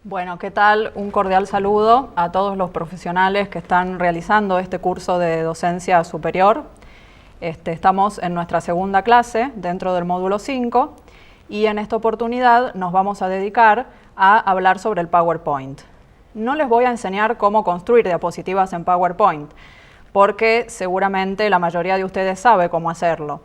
Bueno, ¿qué tal? Un cordial saludo a todos los profesionales que están realizando este curso de docencia superior. Estamos en nuestra segunda clase dentro del módulo 5 y en esta oportunidad nos vamos a dedicar a hablar sobre el PowerPoint. No les voy a enseñar cómo construir diapositivas en PowerPoint, porque seguramente la mayoría de ustedes sabe cómo hacerlo.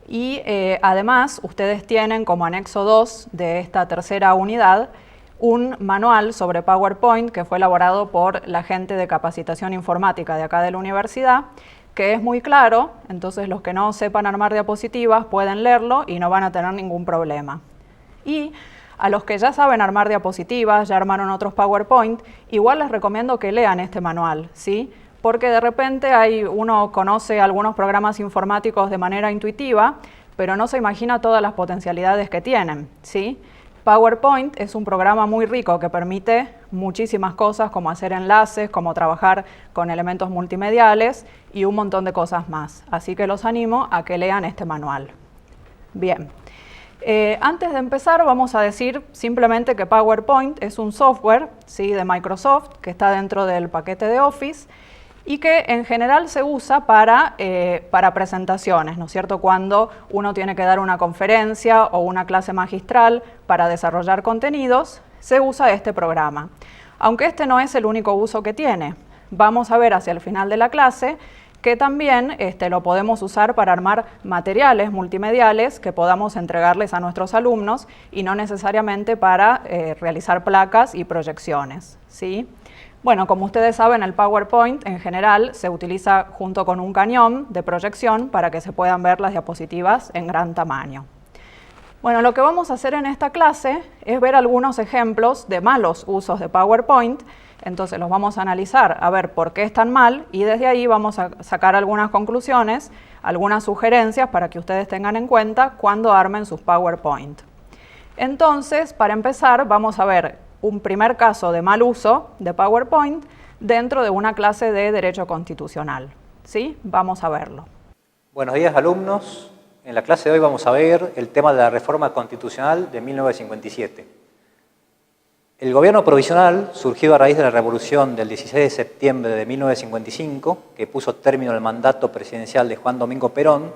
Y además, ustedes tienen como anexo 2 de esta tercera unidad un manual sobre PowerPoint que fue elaborado por la gente de capacitación informática de acá de la universidad, que es muy claro, entonces los que no sepan armar diapositivas pueden leerlo y no van a tener ningún problema. Y a los que ya saben armar diapositivas, ya armaron otros PowerPoint, igual les recomiendo que lean este manual, ¿sí? Porque de repente uno conoce algunos programas informáticos de manera intuitiva, pero no se imagina todas las potencialidades que tienen, ¿sí? PowerPoint es un programa muy rico que permite muchísimas cosas, como hacer enlaces, como trabajar con elementos multimediales y un montón de cosas más. Así que los animo a que lean este manual. Bien, antes de empezar vamos a decir simplemente que PowerPoint es un software, ¿sí?, de Microsoft que está dentro del paquete de Office y que en general se usa para presentaciones, ¿no es cierto? Cuando uno tiene que dar una conferencia o una clase magistral para desarrollar contenidos, se usa este programa. Aunque este no es el único uso que tiene. Vamos a ver hacia el final de la clase que también lo podemos usar para armar materiales multimediales que podamos entregarles a nuestros alumnos y no necesariamente para realizar placas y proyecciones, ¿sí? Bueno, como ustedes saben, el PowerPoint en general se utiliza junto con un cañón de proyección para que se puedan ver las diapositivas en gran tamaño. Bueno, lo que vamos a hacer en esta clase es ver algunos ejemplos de malos usos de PowerPoint. Entonces los vamos a analizar, a ver por qué están mal, y desde ahí vamos a sacar algunas conclusiones, algunas sugerencias para que ustedes tengan en cuenta cuando armen sus PowerPoint. Entonces, para empezar, vamos a ver un primer caso de mal uso de PowerPoint dentro de una clase de Derecho Constitucional, ¿sí? Vamos a verlo. Buenos días, alumnos. En la clase de hoy vamos a ver el tema de la reforma constitucional de 1957. El gobierno provisional, surgido a raíz de la revolución del 16 de septiembre de 1955, que puso término al mandato presidencial de Juan Domingo Perón,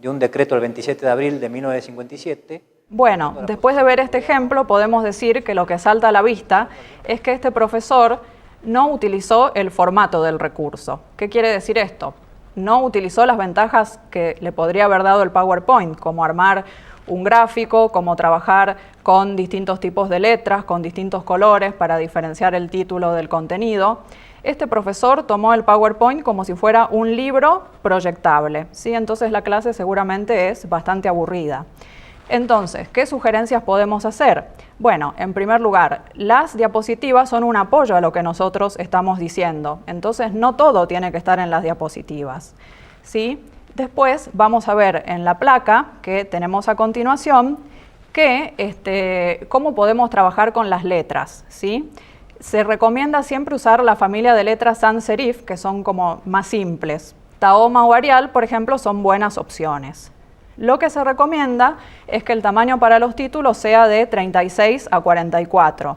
de un decreto del 27 de abril de 1957, bueno, después de ver este ejemplo, podemos decir que lo que salta a la vista es que este profesor no utilizó el formato del recurso. ¿Qué quiere decir esto? No utilizó las ventajas que le podría haber dado el PowerPoint, como armar un gráfico, como trabajar con distintos tipos de letras, con distintos colores para diferenciar el título del contenido. Este profesor tomó el PowerPoint como si fuera un libro proyectable, ¿sí? Entonces la clase seguramente es bastante aburrida. Entonces, ¿qué sugerencias podemos hacer? Bueno, en primer lugar, las diapositivas son un apoyo a lo que nosotros estamos diciendo. Entonces, no todo tiene que estar en las diapositivas, ¿sí? Después vamos a ver en la placa que tenemos a continuación cómo podemos trabajar con las letras, ¿sí? Se recomienda siempre usar la familia de letras sans serif, que son como más simples. Tahoma o Arial, por ejemplo, son buenas opciones. Lo que se recomienda es que el tamaño para los títulos sea de 36 a 44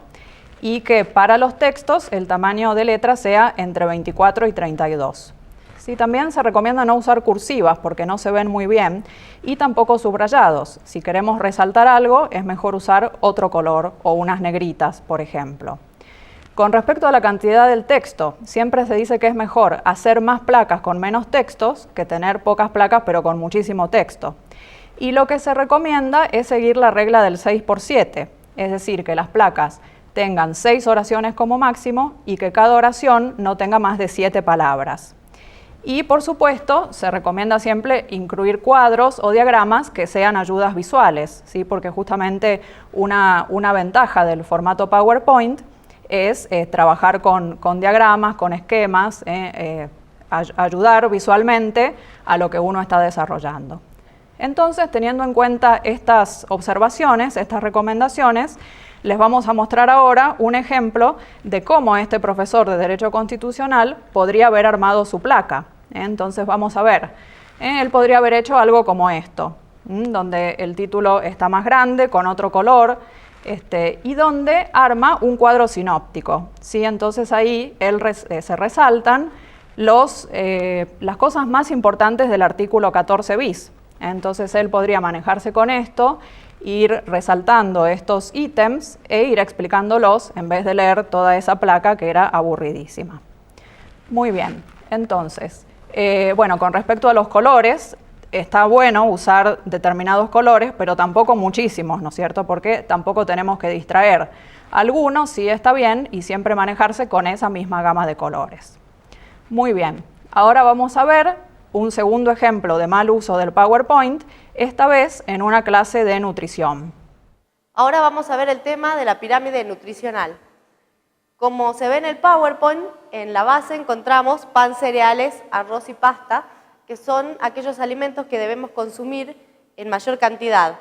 y que para los textos el tamaño de letra sea entre 24 y 32. Sí, también se recomienda no usar cursivas porque no se ven muy bien y tampoco subrayados. Si queremos resaltar algo es mejor usar otro color o unas negritas, por ejemplo. Con respecto a la cantidad del texto, siempre se dice que es mejor hacer más placas con menos textos que tener pocas placas pero con muchísimo texto. Y lo que se recomienda es seguir la regla del 6×7, es decir, que las placas tengan 6 oraciones como máximo y que cada oración no tenga más de 7 palabras. Y por supuesto, se recomienda siempre incluir cuadros o diagramas que sean ayudas visuales, ¿sí? Porque justamente una ventaja del formato PowerPoint es trabajar con diagramas, con esquemas, ayudar visualmente a lo que uno está desarrollando. Entonces, teniendo en cuenta estas observaciones, estas recomendaciones, les vamos a mostrar ahora un ejemplo de cómo este profesor de Derecho Constitucional podría haber armado su placa. Entonces vamos a ver, él podría haber hecho algo como esto, donde el título está más grande, con otro color, y donde arma un cuadro sinóptico, ¿sí? Entonces ahí se resaltan las cosas más importantes del artículo 14 bis. Entonces él podría manejarse con esto, ir resaltando estos ítems e ir explicándolos en vez de leer toda esa placa que era aburridísima. Muy bien, entonces, bueno, con respecto a los colores, está bueno usar determinados colores, pero tampoco muchísimos, ¿no es cierto? Porque tampoco tenemos que distraer. Algunos sí está bien y siempre manejarse con esa misma gama de colores. Muy bien, ahora vamos a ver un segundo ejemplo de mal uso del PowerPoint, esta vez en una clase de nutrición. Ahora vamos a ver el tema de la pirámide nutricional. Como se ve en el PowerPoint, en la base encontramos pan, cereales, arroz y pasta, que son aquellos alimentos que debemos consumir en mayor cantidad.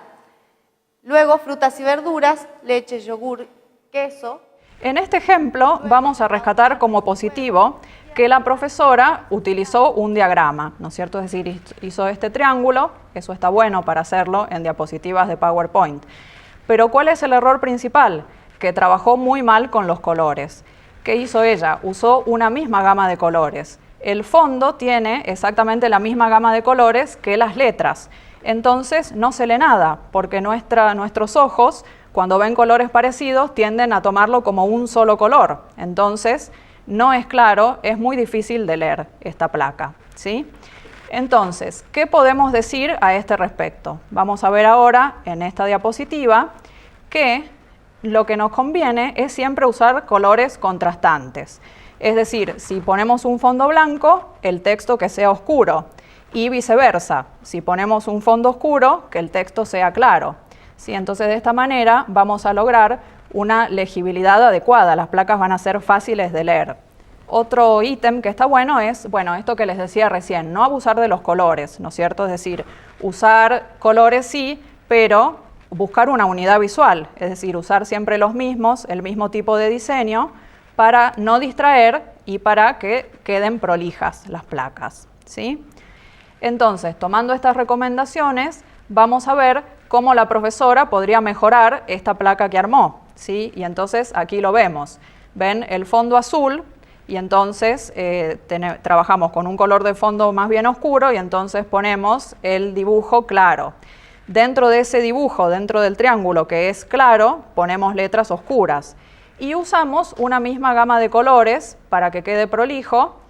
Luego, frutas y verduras, leche, yogur, queso. En este ejemplo vamos a rescatar como positivo que la profesora utilizó un diagrama, ¿no es cierto? Es decir, hizo este triángulo, eso está bueno para hacerlo en diapositivas de PowerPoint. Pero ¿cuál es el error principal? Que trabajó muy mal con los colores. ¿Qué hizo ella? Usó una misma gama de colores. El fondo tiene exactamente la misma gama de colores que las letras. Entonces no se lee nada, porque nuestros ojos, cuando ven colores parecidos, tienden a tomarlo como un solo color. Entonces no es claro, es muy difícil de leer esta placa, ¿sí? Entonces, ¿qué podemos decir a este respecto? Vamos a ver ahora en esta diapositiva que lo que nos conviene es siempre usar colores contrastantes. Es decir, si ponemos un fondo blanco, el texto que sea oscuro, y viceversa, si ponemos un fondo oscuro, que el texto sea claro. ¿Sí? Entonces, de esta manera vamos a lograr una legibilidad adecuada, las placas van a ser fáciles de leer. Otro ítem que está bueno es, esto que les decía recién, no abusar de los colores, ¿no es cierto? Es decir, usar colores sí, pero buscar una unidad visual, es decir, usar siempre los mismos, el mismo tipo de diseño, para no distraer y para que queden prolijas las placas, ¿sí? Entonces, tomando estas recomendaciones, vamos a ver cómo la profesora podría mejorar esta placa que armó, ¿sí? Y entonces aquí lo vemos. Ven el fondo azul y entonces trabajamos con un color de fondo más bien oscuro y entonces ponemos el dibujo claro. Dentro de ese dibujo, dentro del triángulo que es claro, ponemos letras oscuras. Y usamos una misma gama de colores para que quede prolijo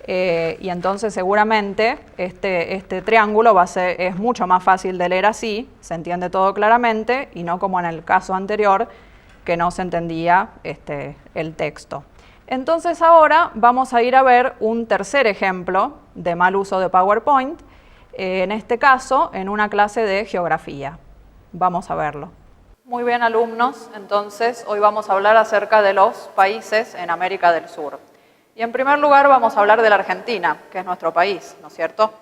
y entonces seguramente este triángulo es mucho más fácil de leer así, se entiende todo claramente y no como en el caso anterior que no se entendía el texto. Entonces ahora vamos a ir a ver un tercer ejemplo de mal uso de PowerPoint, en este caso en una clase de geografía. Vamos a verlo. Muy bien, alumnos, entonces hoy vamos a hablar acerca de los países en América del Sur. Y en primer lugar vamos a hablar de la Argentina, que es nuestro país, ¿no es cierto?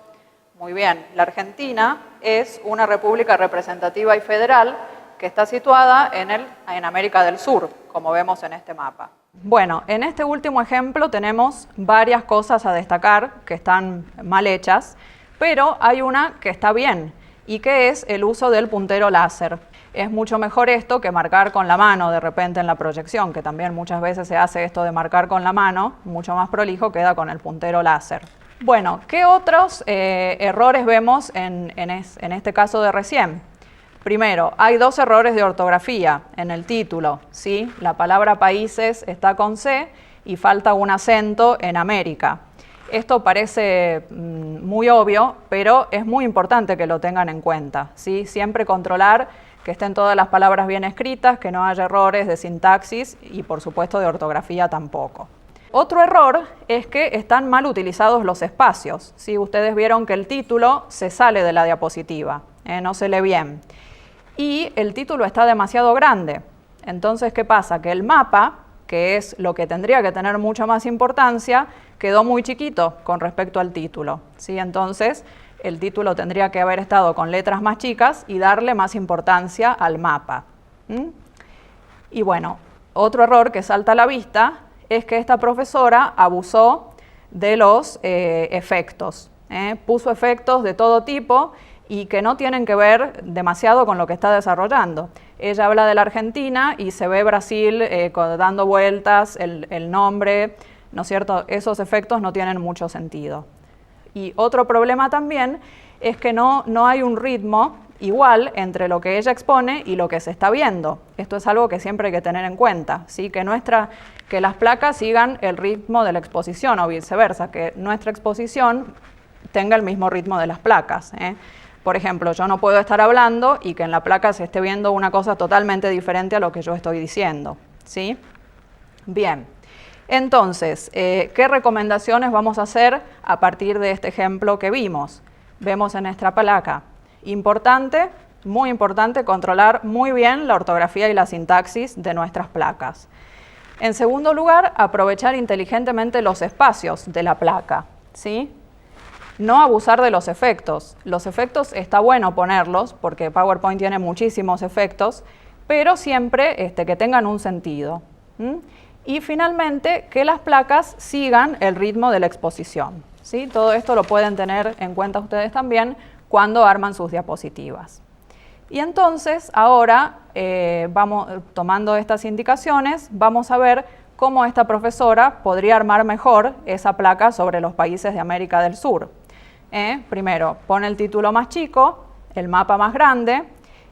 Muy bien, la Argentina es una república representativa y federal que está situada en América del Sur, como vemos en este mapa. Bueno, en este último ejemplo tenemos varias cosas a destacar que están mal hechas, pero hay una que está bien y que es el uso del puntero láser. Es mucho mejor esto que marcar con la mano de repente en la proyección, que también muchas veces se hace esto de marcar con la mano, mucho más prolijo queda con el puntero láser. Bueno, ¿qué otros errores vemos en este caso de recién? Primero, hay dos errores de ortografía en el título, ¿sí? La palabra países está con C y falta un acento en América. Esto parece muy obvio, pero es muy importante que lo tengan en cuenta, ¿sí? Siempre controlar que estén todas las palabras bien escritas, que no haya errores de sintaxis y por supuesto de ortografía tampoco. Otro error es que están mal utilizados los espacios, ¿sí? Ustedes vieron que el título se sale de la diapositiva, no se lee bien. Y el título está demasiado grande. Entonces, ¿qué pasa? Que el mapa, que es lo que tendría que tener mucha más importancia, quedó muy chiquito con respecto al título, ¿sí? Entonces, el título tendría que haber estado con letras más chicas y darle más importancia al mapa. Y bueno, otro error que salta a la vista es que esta profesora abusó de los efectos. Puso efectos de todo tipo y que no tienen que ver demasiado con lo que está desarrollando. ella habla de la Argentina y se ve Brasil dando vueltas, el nombre, ¿no es cierto? Esos efectos no tienen mucho sentido. Y otro problema también es que no hay un ritmo igual entre lo que ella expone y lo que se está viendo. Esto es algo que siempre hay que tener en cuenta, ¿sí? Que las placas sigan el ritmo de la exposición o viceversa, que nuestra exposición tenga el mismo ritmo de las placas, ¿eh? Por ejemplo, yo no puedo estar hablando y que en la placa se esté viendo una cosa totalmente diferente a lo que yo estoy diciendo, ¿sí? Bien, entonces, ¿qué recomendaciones vamos a hacer a partir de este ejemplo que vimos? Vemos en nuestra placa. Importante, muy importante, controlar muy bien la ortografía y la sintaxis de nuestras placas. En segundo lugar, aprovechar inteligentemente los espacios de la placa, ¿sí? No abusar de los efectos. Los efectos está bueno ponerlos, porque PowerPoint tiene muchísimos efectos, pero siempre que tengan un sentido. Y finalmente, que las placas sigan el ritmo de la exposición, ¿sí? Todo esto lo pueden tener en cuenta ustedes también cuando arman sus diapositivas. Y entonces, ahora, tomando estas indicaciones, vamos a ver cómo esta profesora podría armar mejor esa placa sobre los países de América del Sur. Primero, pone el título más chico, el mapa más grande,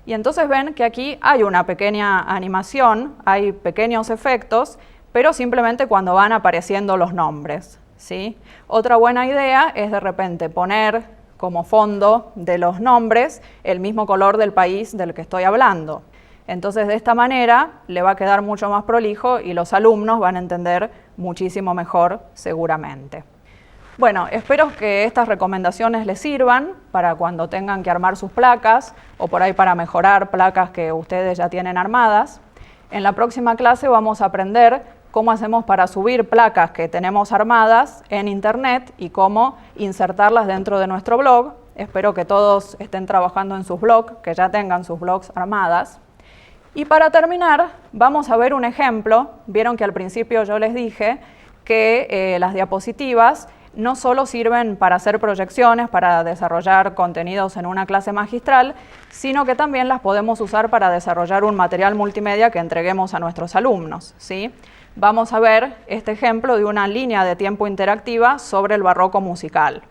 y entonces ven que aquí hay una pequeña animación, hay pequeños efectos, pero simplemente cuando van apareciendo los nombres, ¿sí? Otra buena idea es de repente poner como fondo de los nombres el mismo color del país del que estoy hablando. Entonces, de esta manera le va a quedar mucho más prolijo y los alumnos van a entender muchísimo mejor seguramente. Bueno, espero que estas recomendaciones les sirvan para cuando tengan que armar sus placas o por ahí para mejorar placas que ustedes ya tienen armadas. En la próxima clase vamos a aprender cómo hacemos para subir placas que tenemos armadas en Internet y cómo insertarlas dentro de nuestro blog. Espero que todos estén trabajando en sus blogs, que ya tengan sus blogs armadas. Y para terminar, vamos a ver un ejemplo. Vieron que al principio yo les dije que las diapositivas no solo sirven para hacer proyecciones, para desarrollar contenidos en una clase magistral, sino que también las podemos usar para desarrollar un material multimedia que entreguemos a nuestros alumnos, ¿sí? Vamos a ver este ejemplo de una línea de tiempo interactiva sobre el barroco musical.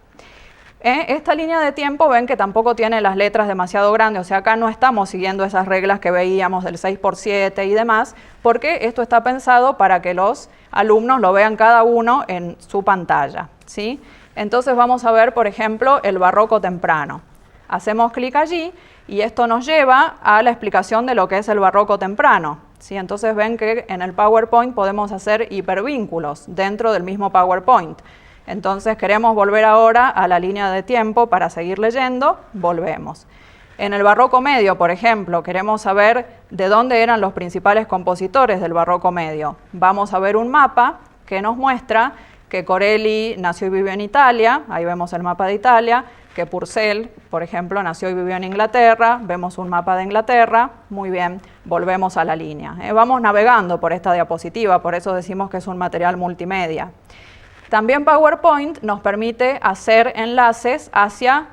Esta línea de tiempo ven que tampoco tiene las letras demasiado grandes, o sea, acá no estamos siguiendo esas reglas que veíamos del 6×7 y demás, porque esto está pensado para que los alumnos lo vean cada uno en su pantalla, ¿sí? Entonces vamos a ver, por ejemplo, el barroco temprano. Hacemos clic allí y esto nos lleva a la explicación de lo que es el barroco temprano, ¿sí? Entonces ven que en el PowerPoint podemos hacer hipervínculos dentro del mismo PowerPoint. Entonces queremos volver ahora a la línea de tiempo para seguir leyendo, volvemos. En el barroco medio, por ejemplo, queremos saber de dónde eran los principales compositores del barroco medio. Vamos a ver un mapa que nos muestra que Corelli nació y vivió en Italia, ahí vemos el mapa de Italia, que Purcell, por ejemplo, nació y vivió en Inglaterra, vemos un mapa de Inglaterra, muy bien, volvemos a la línea. Vamos navegando por esta diapositiva, por eso decimos que es un material multimedia. También PowerPoint nos permite hacer enlaces hacia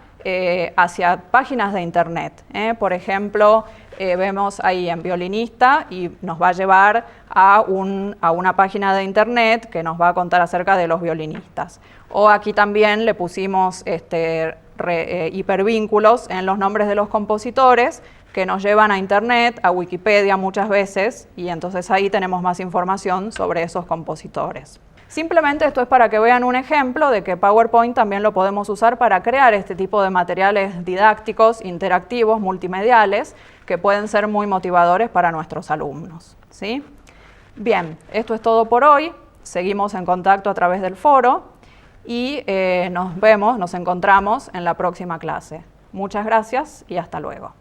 páginas de Internet. Por ejemplo, vemos ahí en Violinista y nos va a llevar a una página de Internet que nos va a contar acerca de los violinistas. O aquí también le pusimos hipervínculos en los nombres de los compositores que nos llevan a Internet, a Wikipedia muchas veces, y entonces ahí tenemos más información sobre esos compositores. Simplemente esto es para que vean un ejemplo de que PowerPoint también lo podemos usar para crear este tipo de materiales didácticos, interactivos, multimediales, que pueden ser muy motivadores para nuestros alumnos, ¿sí? Bien, esto es todo por hoy. Seguimos en contacto a través del foro y nos encontramos en la próxima clase. Muchas gracias y hasta luego.